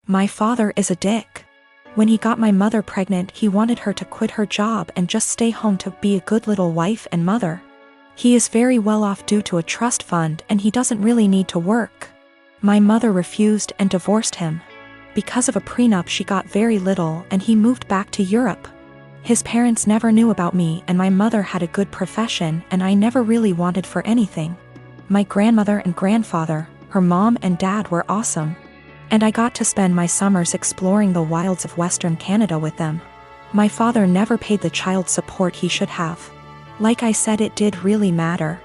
My father is a dick. When he got my mother pregnant, he wanted her to quit her job and just stay home to be a good little wife and mother. He is very well off due to a trust fund and he doesn't really need to work. My mother refused and divorced him. Because of a prenup she got very little and he moved back to Europe. His parents never knew about me and my mother had a good profession and I never really wanted for anything. My grandmother and grandfather, her mom and dad were awesome. And I got to spend my summers exploring the wilds of Western Canada with them. My father never paid the child support he should have. Like I said, it did really matter.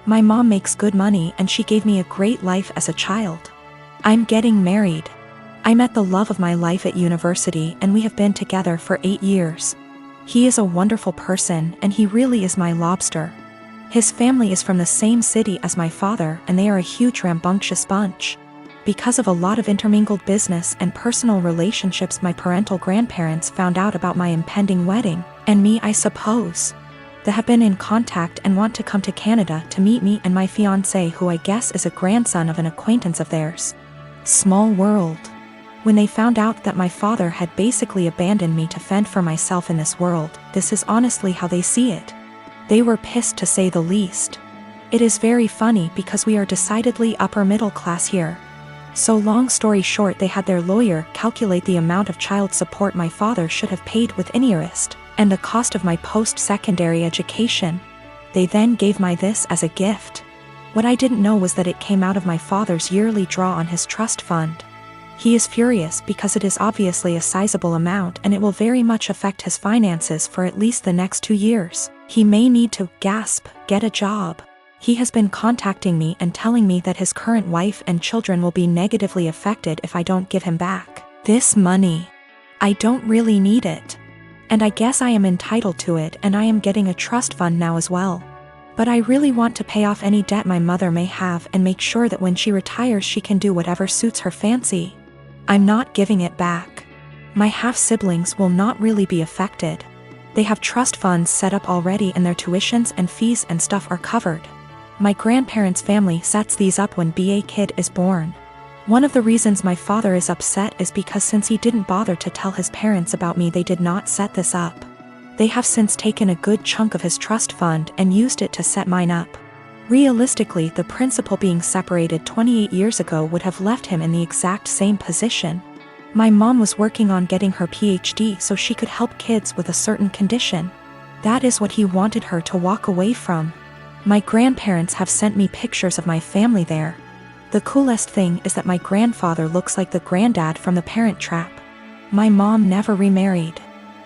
My mom makes good money and she gave me a great life as a child. I'm getting married. I met the love of my life at university and we have been together for 8 years. He is a wonderful person and he really is my lobster. His family is from the same city as my father and they are a huge rambunctious bunch. Because of a lot of intermingled business and personal relationships, my parental grandparents found out about my impending wedding, and me, I suppose. They have been in contact and want to come to Canada to meet me and my fiancé, who I guess is a grandson of an acquaintance of theirs. Small world. When they found out that my father had basically abandoned me to fend for myself in this world, this is honestly how they see it. They were pissed, to say the least. It is very funny because we are decidedly upper middle class here. So long story short, they had their lawyer calculate the amount of child support my father should have paid with interest, and the cost of my post-secondary education. They then gave my this as a gift. What I didn't know was that it came out of my father's yearly draw on his trust fund. He is furious because it is obviously a sizable amount and it will very much affect his finances for at least the next 2 years. He may need to, get a job. He has been contacting me and telling me that his current wife and children will be negatively affected if I don't give him back this money. I don't really need it. And I guess I am entitled to it, and I am getting a trust fund now as well. But I really want to pay off any debt my mother may have and make sure that when she retires she can do whatever suits her fancy. I'm not giving it back. My half-siblings will not really be affected. They have trust funds set up already and their tuitions and fees and stuff are covered. My grandparents' family sets these up when a kid is born. One of the reasons my father is upset is because since he didn't bother to tell his parents about me, they did not set this up. They have since taken a good chunk of his trust fund and used it to set mine up. Realistically, the principal being separated 28 years ago would have left him in the exact same position. My mom was working on getting her PhD so she could help kids with a certain condition. That is what he wanted her to walk away from. My grandparents have sent me pictures of my family there. The coolest thing is that my grandfather looks like the granddad from The Parent Trap. My mom never remarried,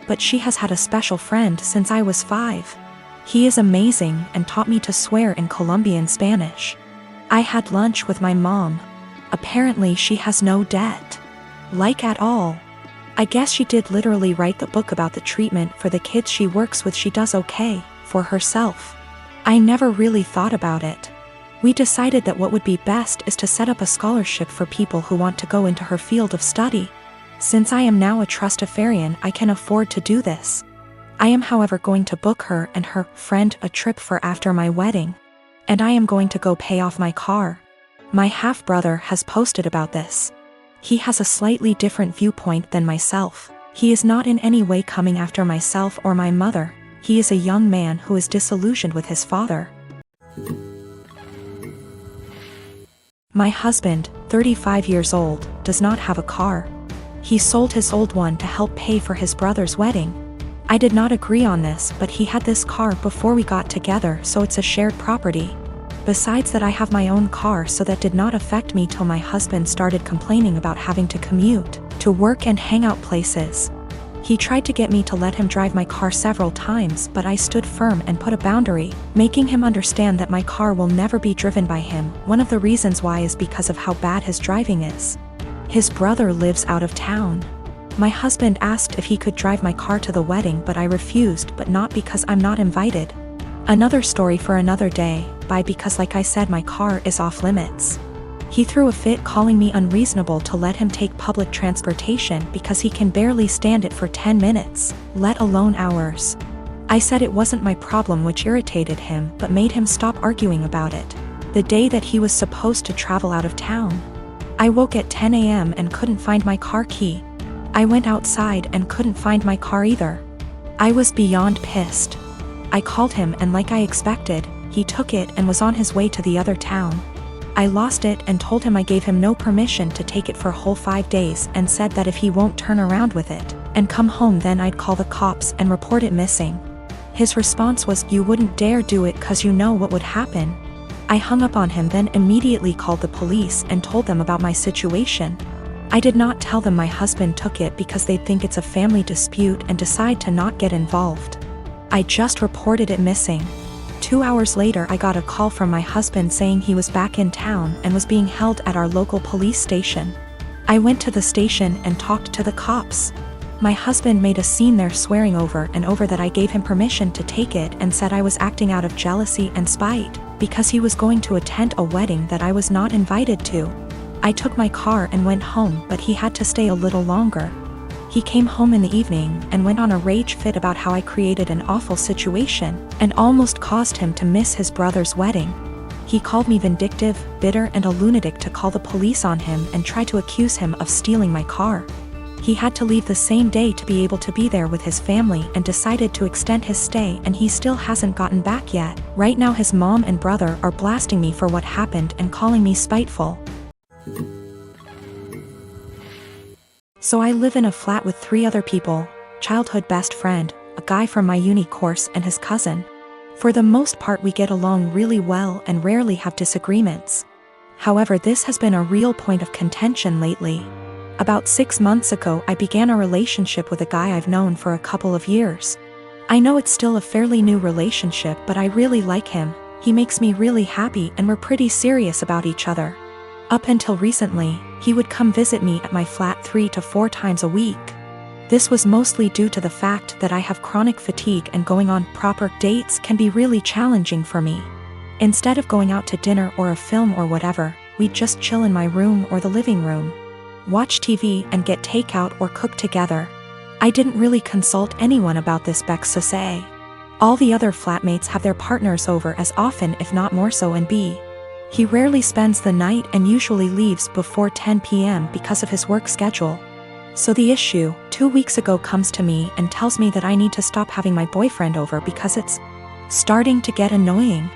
but she has had a special friend since I was 5. He is amazing and taught me to swear in Colombian Spanish. I had lunch with my mom. Apparently she has no debt. Like at all. I guess she did literally write the book about the treatment for the kids she works with. She does okay for herself. I never really thought about it. We decided that what would be best is to set up a scholarship for people who want to go into her field of study. Since I am now a trustafarian, I can afford to do this. I am however going to book her and her friend a trip for after my wedding. And I am going to go pay off my car. My half-brother has posted about this. He has a slightly different viewpoint than myself. He is not in any way coming after myself or my mother. He is a young man who is disillusioned with his father. My husband, 35 years old, does not have a car. He sold his old one to help pay for his brother's wedding. I did not agree on this, but he had this car before we got together, so it's a shared property. Besides that, I have my own car, so that did not affect me till my husband started complaining about having to commute to work and hangout places. He tried to get me to let him drive my car several times, but I stood firm and put a boundary, making him understand that my car will never be driven by him. One of the reasons why is because of how bad his driving is. His brother lives out of town. My husband asked if he could drive my car to the wedding, but I refused, but not because I'm not invited. Another story for another day, because like I said, my car is off limits. He threw a fit calling me unreasonable to let him take public transportation because he can barely stand it for 10 minutes, let alone hours. I said it wasn't my problem, which irritated him but made him stop arguing about it. The day that he was supposed to travel out of town, I woke at 10 a.m. and couldn't find my car key. I went outside and couldn't find my car either. I was beyond pissed. I called him and like I expected, he took it and was on his way to the other town. I lost it and told him I gave him no permission to take it for a whole 5 days and said that if he won't turn around with it and come home then I'd call the cops and report it missing. His response was, "You wouldn't dare do it 'cause you know what would happen." I hung up on him then immediately called the police and told them about my situation. I did not tell them my husband took it because they'd think it's a family dispute and decide to not get involved. I just reported it missing. 2 hours later I got a call from my husband saying he was back in town and was being held at our local police station. I went to the station and talked to the cops. My husband made a scene there swearing over and over that I gave him permission to take it and said I was acting out of jealousy and spite because he was going to attend a wedding that I was not invited to. I took my car and went home, but he had to stay a little longer. He came home in the evening and went on a rage fit about how I created an awful situation and almost caused him to miss his brother's wedding. He called me vindictive, bitter and a lunatic to call the police on him and try to accuse him of stealing my car. He had to leave the same day to be able to be there with his family and decided to extend his stay and he still hasn't gotten back yet. Right now his mom and brother are blasting me for what happened and calling me spiteful. So I live in a flat with 3 other people, childhood best friend, a guy from my uni course and his cousin. For the most part we get along really well and rarely have disagreements. However, this has been a real point of contention lately. About 6 months ago I began a relationship with a guy I've known for a couple of years. I know it's still a fairly new relationship but I really like him, he makes me really happy and we're pretty serious about each other. Up until recently, he would come visit me at my flat 3 to 4 times a week. This was mostly due to the fact that I have chronic fatigue and going on proper dates can be really challenging for me. Instead of going out to dinner or a film or whatever, we'd just chill in my room or the living room, watch TV and get takeout or cook together. I didn't really consult anyone about this Bex say. All the other flatmates have their partners over as often if not more so and B. He rarely spends the night and usually leaves before 10 p.m. because of his work schedule. So the issue, 2 weeks ago comes to me and tells me that I need to stop having my boyfriend over because it's starting to get annoying.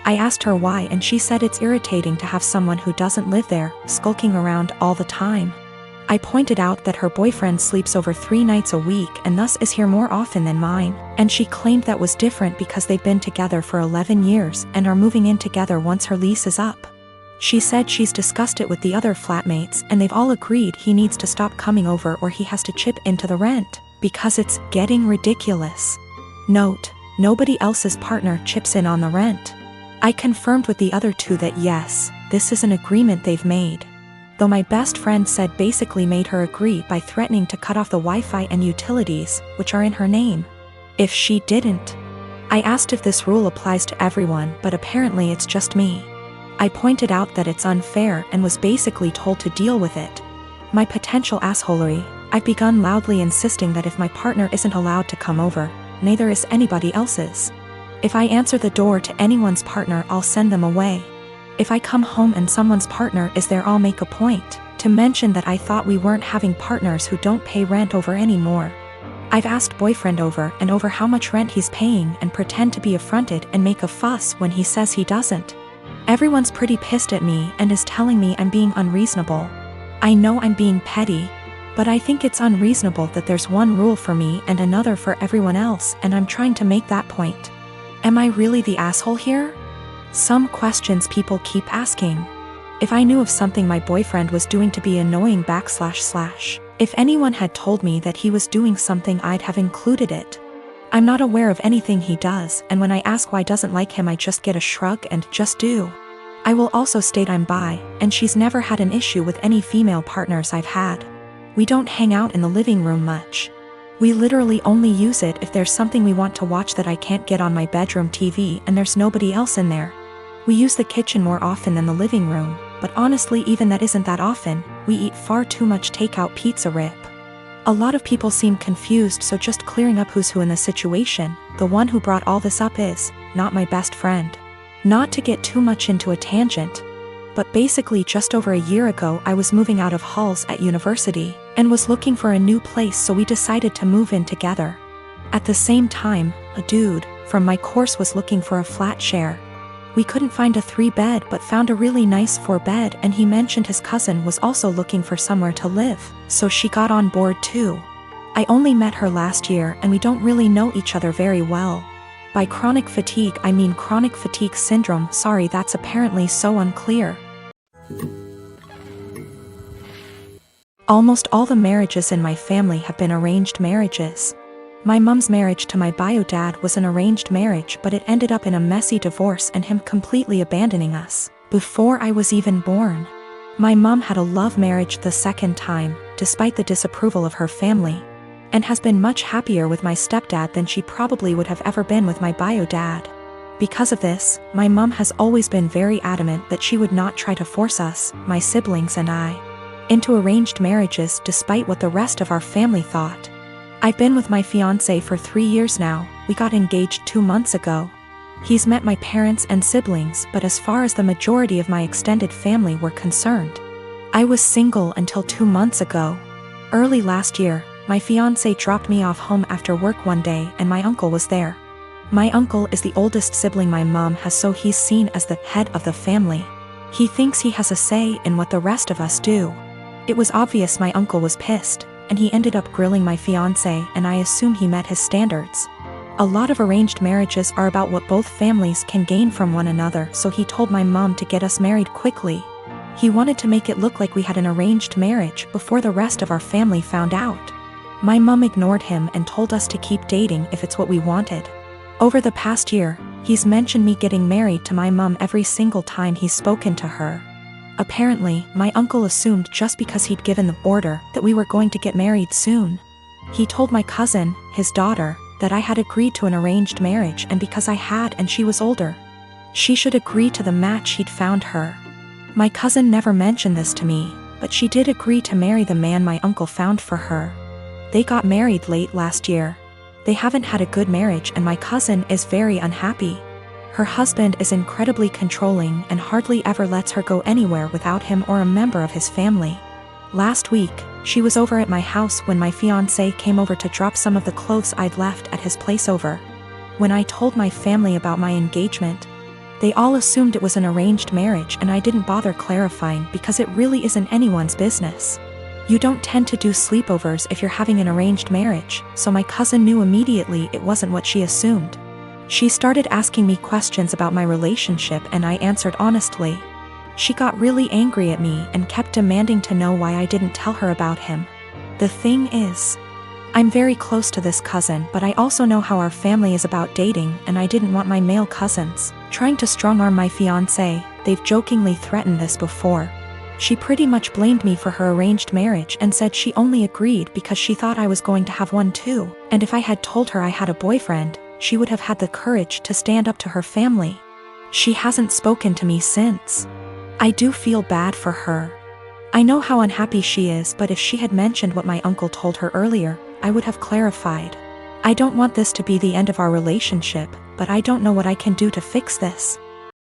I asked her why and she said it's irritating to have someone who doesn't live there, skulking around all the time. I pointed out that her boyfriend sleeps over 3 nights a week and thus is here more often than mine, and she claimed that was different because they've been together for 11 years and are moving in together once her lease is up. She said she's discussed it with the other flatmates and they've all agreed he needs to stop coming over or he has to chip into the rent, because it's getting ridiculous. Note, nobody else's partner chips in on the rent. I confirmed with the other 2 that yes, this is an agreement they've made. Though my best friend said basically made her agree by threatening to cut off the Wi-Fi and utilities, which are in her name, if she didn't. I asked if this rule applies to everyone, but apparently it's just me. I pointed out that it's unfair and was basically told to deal with it. My potential assholery, I've begun loudly insisting that if my partner isn't allowed to come over, neither is anybody else's. If I answer the door to anyone's partner I'll send them away. If I come home and someone's partner is there I'll make a point to mention that I thought we weren't having partners who don't pay rent over anymore. I've asked boyfriend over and over how much rent he's paying and pretend to be affronted and make a fuss when he says he doesn't. Everyone's pretty pissed at me and is telling me I'm being unreasonable. I know I'm being petty, but I think it's unreasonable that there's one rule for me and another for everyone else, and I'm trying to make that point. Am I really the asshole here? Some questions people keep asking. If I knew of something my boyfriend was doing to be annoying / if anyone had told me that he was doing something I'd have included it. I'm not aware of anything he does, and when I ask why I doesn't like him I just get a shrug and just do. I will also state I'm bi, and she's never had an issue with any female partners I've had. We don't hang out in the living room much. We literally only use it if there's something we want to watch that I can't get on my bedroom TV and there's nobody else in there. We use the kitchen more often than the living room, but honestly even that isn't that often. We eat far too much takeout pizza rip. A lot of people seem confused, so just clearing up who's who in the situation, the one who brought all this up is not my best friend. Not to get too much into a tangent, but basically just over a year ago I was moving out of halls at university and was looking for a new place, so we decided to move in together. At the same time, a dude from my course was looking for a flat share. We couldn't find a 3-bed but found a really nice 4-bed, and he mentioned his cousin was also looking for somewhere to live, so she got on board too. I only met her last year and we don't really know each other very well. By chronic fatigue I mean chronic fatigue syndrome. Sorry, that's apparently so unclear. Almost all the marriages in my family have been arranged marriages. My mom's marriage to my bio dad was an arranged marriage, but it ended up in a messy divorce and him completely abandoning us before I was even born. My mom had a love marriage the second time, despite the disapproval of her family, and has been much happier with my stepdad than she probably would have ever been with my bio dad. Because of this, my mom has always been very adamant that she would not try to force us, my siblings and I, into arranged marriages despite what the rest of our family thought. I've been with my fiancé for 3 years now. We got engaged 2 months ago. He's met my parents and siblings, but as far as the majority of my extended family were concerned, I was single until 2 months ago. Early last year, my fiancé dropped me off home after work one day and my uncle was there. My uncle is the oldest sibling my mom has, so he's seen as the head of the family. He thinks he has a say in what the rest of us do. It was obvious my uncle was pissed, and he ended up grilling my fiancé, and I assume he met his standards. A lot of arranged marriages are about what both families can gain from one another, so he told my mom to get us married quickly. He wanted to make it look like we had an arranged marriage before the rest of our family found out. My mom ignored him and told us to keep dating if it's what we wanted. Over the past year, he's mentioned me getting married to my mom every single time he's spoken to her. Apparently, my uncle assumed just because he'd given the order that we were going to get married soon. He told my cousin, his daughter, that I had agreed to an arranged marriage, and because I had and she was older, she should agree to the match he'd found her. My cousin never mentioned this to me, but she did agree to marry the man my uncle found for her. They got married late last year. They haven't had a good marriage and my cousin is very unhappy. Her husband is incredibly controlling and hardly ever lets her go anywhere without him or a member of his family. Last week, she was over at my house when my fiancé came over to drop some of the clothes I'd left at his place over. When I told my family about my engagement, they all assumed it was an arranged marriage, and I didn't bother clarifying because it really isn't anyone's business. You don't tend to do sleepovers if you're having an arranged marriage, so my cousin knew immediately it wasn't what she assumed. She started asking me questions about my relationship and I answered honestly. She got really angry at me and kept demanding to know why I didn't tell her about him. The thing is, I'm very close to this cousin, but I also know how our family is about dating, and I didn't want my male cousins trying to strong-arm my fiancé. They've jokingly threatened this before. She pretty much blamed me for her arranged marriage and said she only agreed because she thought I was going to have one too, and if I had told her I had a boyfriend, she would have had the courage to stand up to her family. She hasn't spoken to me since. I do feel bad for her. I know how unhappy she is, but if she had mentioned what my uncle told her earlier, I would have clarified. I don't want this to be the end of our relationship, but I don't know what I can do to fix this.